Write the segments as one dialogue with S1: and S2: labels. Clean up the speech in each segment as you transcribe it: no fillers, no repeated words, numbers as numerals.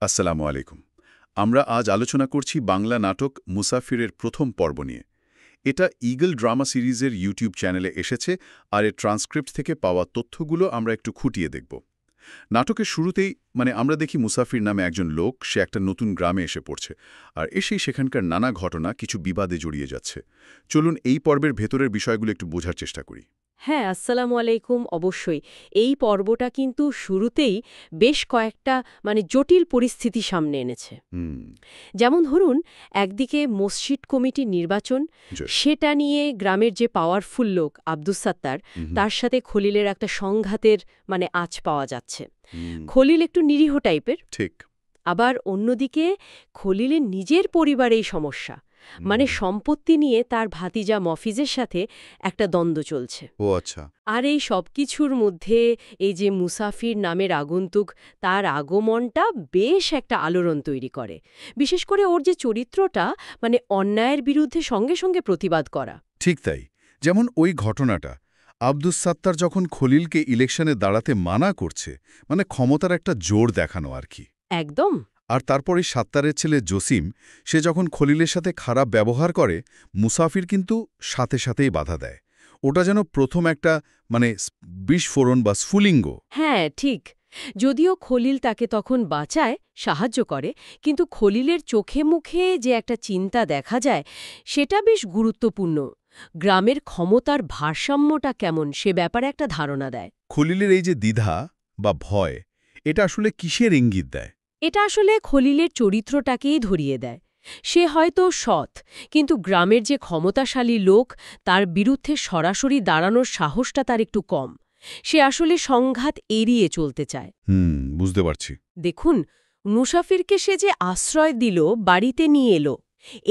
S1: আসসালামু আলাইকুম। আমরা আজ আলোচনা করছি বাংলা নাটক মুসাফিরের প্রথম পর্ব নিয়ে। এটা ঈগল ড্রামা সিরিজের ইউটিউব চ্যানেলে এসেছে, আর এর ট্রান্সক্রিপ্ট থেকে পাওয়া তথ্যগুলো আমরা একটু খুঁটিয়ে দেখব। নাটকের শুরুতেই আমরা দেখি মুসাফির নামে একজন লোক, সে একটা নতুন গ্রামে এসে পড়ছে, আর এসেই সেখানকার নানা ঘটনা কিছু বিবাদে জড়িয়ে যাচ্ছে। চলুন এই পর্বের ভেতরের বিষয়গুলো একটু বোঝার চেষ্টা করি।
S2: হ্যাঁ, আসসালামু আলাইকুম। অবশ্যই এই পর্বটা কিন্তু শুরুতেই বেশ কয়েকটা জটিল পরিস্থিতি সামনে এনেছে।
S1: হুম।
S2: যেমন ধরুন, একদিকে মসজিদ কমিটির নির্বাচন,
S1: জি।
S2: সেটা নিয়ে গ্রামের যে পাওয়ারফুল লোক আব্দুস সাত্তার, তার সাথে খলিলের একটা সংঘাতের আঁচ পাওয়া যাচ্ছে।
S1: হুম,
S2: খলিল একটু নিরীহ টাইপের।
S1: ঠিক।
S2: আবার অন্যদিকে খলিলের নিজের পরিবারেই সমস্যা, সম্পত্তি নিয়ে তার ভাতিজা মফিজের সাথে একটা দ্বন্দ্ব চলছে।
S1: ও আচ্ছা।
S2: আর এই সব কিছুর মধ্যে এই যে মুসাফির নামের আগন্তুক, তার আগমনটা বেশ একটা আলোড়ন তৈরি করে। বিশেষ করে ওর যে চরিত্রটা, অন্যায়ের বিরুদ্ধে সঙ্গে সঙ্গে প্রতিবাদ করা।
S1: ঠিক তাই। যেমন ওই ঘটনাটা, আব্দুস সাত্তার যখন খলিলকে ইলেকশনে দাঁড়াতে মানা করছে, ক্ষমতার একটা জোর দেখানো আর কি।
S2: একদম।
S1: আর তারপরে সাত্তারের ছেলে জসিম, সে যখন খলিলের সাথে খারাপ ব্যবহার করে, মুসাফির কিন্তু সাথে সাথেই বাধা দেয়। ওটা যেন প্রথম একটা বিস্ফোরণ বা স্ফুলিঙ্গ।
S2: হ্যাঁ, ঠিক। যদিও খলিল তাকে তখন বাঁচায়, সাহায্য করে, কিন্তু খলিলের চোখে মুখে যে একটা চিন্তা দেখা যায়, সেটা বেশ গুরুত্বপূর্ণ। গ্রামের ক্ষমতার ভারসাম্যটা কেমন, সে ব্যাপারে একটা ধারণা দেয়।
S1: খলিলের এই যে দ্বিধা বা ভয়, এটা আসলে কিসের ইঙ্গিত দেয়?
S2: এটা আসলে খলিলের চরিত্রটাকেই ধরিয়ে দেয়। সে হয়তো সৎ, কিন্তু গ্রামের যে ক্ষমতাশালী লোক, তার বিরুদ্ধে সরাসরি দাঁড়ানোর সাহসটা তার একটু কম। সে আসলে সংঘাত এড়িয়ে চলতে চায়।
S1: বুঝতে পারছি।
S2: দেখুন, মুসাফিরকে সে যে আশ্রয় দিল, বাড়িতে নিয়ে এলো,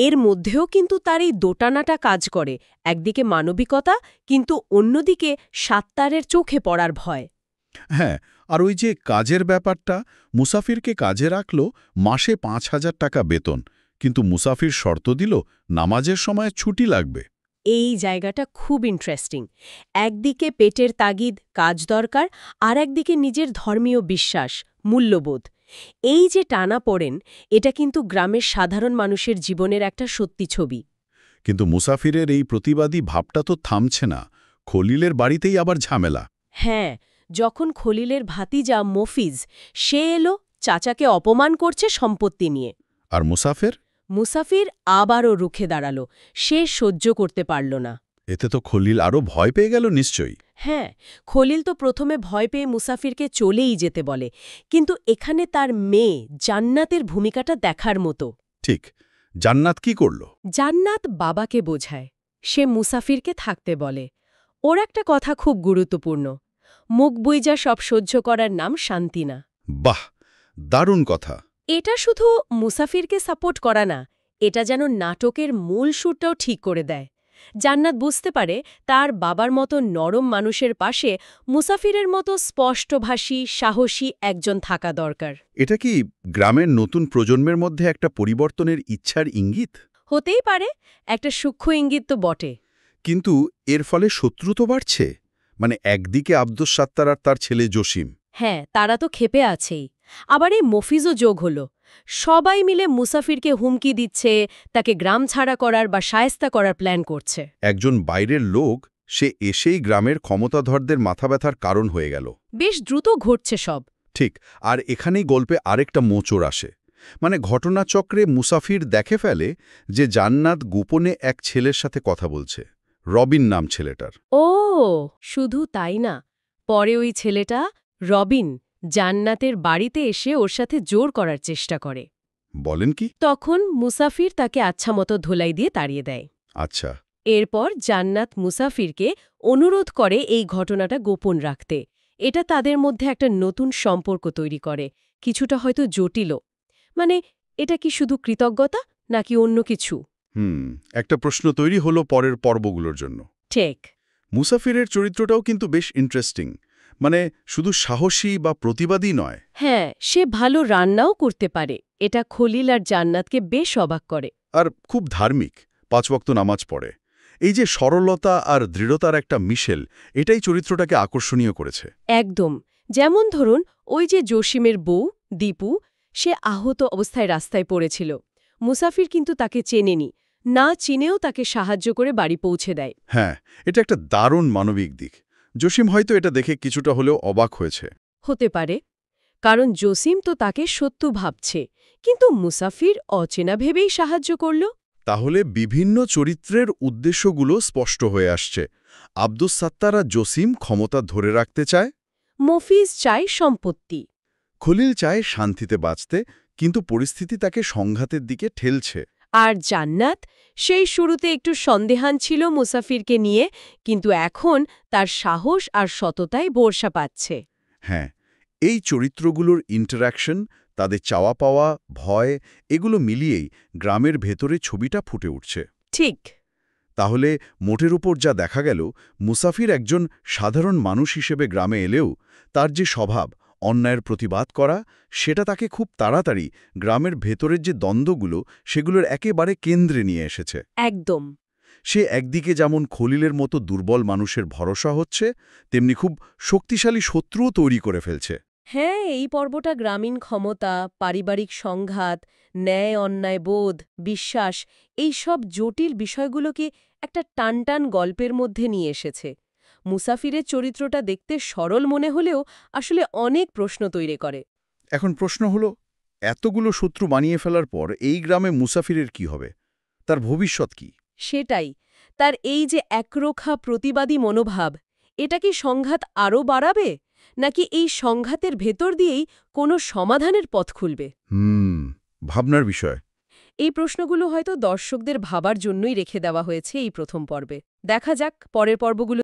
S2: এর মধ্যেও কিন্তু তার এই দোটানাটা কাজ করে। একদিকে মানবিকতা, কিন্তু অন্যদিকে সাত্তারের চোখে পড়ার ভয়।
S1: হ্যাঁ, আর ওই যে কাজের ব্যাপারটা, মুসাফিরকে কাজে রাখল, মাসে ৫,০০০ টাকা বেতন, কিন্তু মুসাফির শর্ত দিল নামাজের সময় ছুটি লাগবে।
S2: এই জায়গাটা খুব ইন্টারেস্টিং। একদিকে পেটের তাগিদ, কাজ দরকার, আর একদিকে নিজের ধর্মীয় বিশ্বাস, মূল্যবোধ। এই যে টানাপোড়েন, এটা কিন্তু গ্রামের সাধারণ মানুষের জীবনের একটা সত্যি ছবি।
S1: কিন্তু মুসাফিরের এই প্রতিবাদী ভাবটা তো থামছে না। খলিলের বাড়িতেই আবার ঝামেলা।
S2: হ্যাঁ, যখন খলিলের ভাতিজা মফিজ, সে এলো, চাচাকে অপমান করছে সম্পত্তি নিয়ে।
S1: আর মুসাফির?
S2: মুসাফির আবারও রুখে দাঁড়াল। সে সহ্য করতে পারল না।
S1: এতে তো খলিল আরও ভয় পেয়ে গেল নিশ্চয়ই।
S2: হ্যাঁ, খলিল তো প্রথমে ভয় পেয়ে মুসাফিরকে চলেই যেতে বলে, কিন্তু এখানে তার মেয়ে জান্নাতের ভূমিকাটা দেখার মতো।
S1: ঠিক। জান্নাত কি করল?
S2: জান্নাত বাবাকে বোঝায়, সে মুসাফিরকে থাকতে বলে। ওর একটা কথা খুব গুরুত্বপূর্ণ, মুখ বুইজা সব সহ্য করার নাম শান্তি না।
S1: বাহ, দারুণ কথা।
S2: এটা শুধু মুসাফিরকে সাপোর্ট করা না, এটা যেন নাটকের মূল সুরটাও ঠিক করে দেয়। জান্নাত বুঝতে পারে তার বাবার মতো নরম মানুষের পাশে মুসাফিরের মতো স্পষ্টভাষী, সাহসী একজন থাকা দরকার।
S1: এটা কি গ্রামের নতুন প্রজন্মের মধ্যে একটা পরিবর্তনের ইচ্ছার ইঙ্গিত?
S2: হতেই পারে, একটা সূক্ষ্ম ইঙ্গিত তো বটে।
S1: কিন্তু এর ফলে শত্রু তো বাড়ছে। একদিকে আব্দুস সাত্তার আর তার ছেলে জসিম।
S2: হ্যাঁ, তারা তো ক্ষেপে আছেই। আবার এই মফিজও যোগ হল। সবাই মিলে মুসাফিরকে হুমকি দিচ্ছে, তাকে গ্রাম ছাড়া করার বা শায়েস্তা করার প্ল্যান করছে।
S1: একজন বাইরের লোক, সে এসেই গ্রামের ক্ষমতাধরদের মাথা ব্যথার কারণ হয়ে গেল।
S2: বেশ দ্রুত ঘটছে সব।
S1: ঠিক। আর এখানেই গল্পে আরেকটা মোচড় আসে। ঘটনাচক্রে মুসাফির দেখে ফেলে যে জান্নাত গোপনে এক ছেলের সাথে কথা বলছে। রবিন নাম ছেলেটার।
S2: ও, শুধু তাই না, পরে ওই ছেলেটা রবিন জান্নাতের বাড়িতে এসে ওর সাথে জোর করার চেষ্টা করে।
S1: বলেন কি?
S2: তখন মুসাফির তাকে আচ্ছামতো ধোলাই দিয়ে তাড়িয়ে দেয়।
S1: আচ্ছা।
S2: এরপর জান্নাত মুসাফিরকে অনুরোধ করে এই ঘটনাটা গোপন রাখতে। এটা তাদের মধ্যে একটা নতুন সম্পর্ক তৈরি করে, কিছুটা হয়তো জটিলও। এটা কি শুধু কৃতজ্ঞতা, নাকি অন্য কিছু?
S1: একটা প্রশ্ন তৈরি হলো পরের পর্বগুলোর জন্য।
S2: ঠিক।
S1: মুসাফিরের চরিত্রটাও কিন্তু বেশ ইন্টারেস্টিং। শুধু সাহসী বা প্রতিবাদী নয়।
S2: হ্যাঁ, সে ভালো রান্নাও করতে পারে। এটা খলিল আর জান্নাতকে বেশ অবাক করে।
S1: আর খুব ধার্মিক, ৫ ওয়াক্ত নামাজ পড়ে। এই যে সরলতা আর দৃঢ়তার একটা মিশেল, এটাই চরিত্রটাকে আকর্ষণীয় করেছে।
S2: একদম। যেমন ধরুন, ওই যে জসিমের বউ দীপু, সে আহত অবস্থায় রাস্তায় পড়েছিল। মুসাফির কিন্তু তাকে চেনেনি, না চিনেও তাকে সাহায্য করে বাড়ি পৌঁছে দেয়।
S1: হ্যাঁ, এটা একটা দারুণ মানবিক দিক। জসিম হয়তো এটা দেখে কিছুটা হলেও অবাক হয়েছে।
S2: হতে পারে, কারণ জসিম তো তাকে শত্রু ভাবছে, কিন্তু মুসাফির অচেনা ভেবেই সাহায্য করল।
S1: তাহলে বিভিন্ন চরিত্রের উদ্দেশ্যগুলো স্পষ্ট হয়ে আসছে। আব্দুস সাত্তার আর জসিম ক্ষমতা ধরে রাখতে চায়,
S2: মফিজ চায় সম্পত্তি।
S1: খলিল চায় শান্তিতে বাঁচতে, কিন্তু পরিস্থিতি তাকে সংঘাতের দিকে ঠেলছে।
S2: আর জান্নাত সেই শুরুতে একটু সন্দেহান ছিল মুসাফিরকে নিয়ে, কিন্তু এখন তার সাহস আর সততায় ভরসা পাচ্ছে।
S1: হ্যাঁ, এই চরিত্রগুলোর ইন্টারঅ্যাকশন, তাদের চাওয়া পাওয়া, ভয়, এগুলো মিলিয়েই গ্রামের ভেতরে ছবিটা ফুটে উঠছে।
S2: ঠিক।
S1: তাহলে মোটের উপর যা দেখা গেল, মুসাফির একজন সাধারণ মানুষ হিসেবে গ্রামে এলেও তার যে স্বভাব অন্যায়ের প্রতিবাদ করা, সেটা তাকে খুব তাড়াতাড়ি গ্রামের ভেতরের যে দ্বন্দ্বগুলো সেগুলোর একেবারে কেন্দ্রে নিয়ে এসেছে।
S2: একদম।
S1: সে একদিকে যেমন খলিলের মতো দুর্বল মানুষের ভরসা হচ্ছে, তেমনি খুব শক্তিশালী শত্রুও তৈরি করে ফেলছে।
S2: হ্যাঁ, এই পর্বটা গ্রামীণ ক্ষমতা, পারিবারিক সংঘাত, ন্যায় অন্যায় বোধ, বিশ্বাস, এই সব জটিল বিষয়গুলোকে একটা টানটান গল্পের মধ্যে নিয়ে এসেছে। মুসাফিরের চরিত্রটা দেখতে সরল মনে হলেও আসলে অনেক প্রশ্ন তৈরি করে।
S1: এখন প্রশ্ন হলো, এতগুলো শত্রু বানিয়ে ফেলার পর এই গ্রামে মুসাফিরের কি হবে? তার ভবিষ্যৎ কি?
S2: সেটাই, তার এই যে একরোখা প্রতিবাদী মনোভাব, এটা কি সংঘাত আরও বাড়াবে, নাকি এই সংঘাতের ভেতর দিয়েই কোনো সমাধানের পথ খুলবে?
S1: ভাবনার বিষয়।
S2: এই প্রশ্নগুলো হয়তো দর্শকদের ভাবার জন্যই রেখে দেওয়া হয়েছে এই প্রথম পর্বে। দেখা যাক পরের পর্বগুলো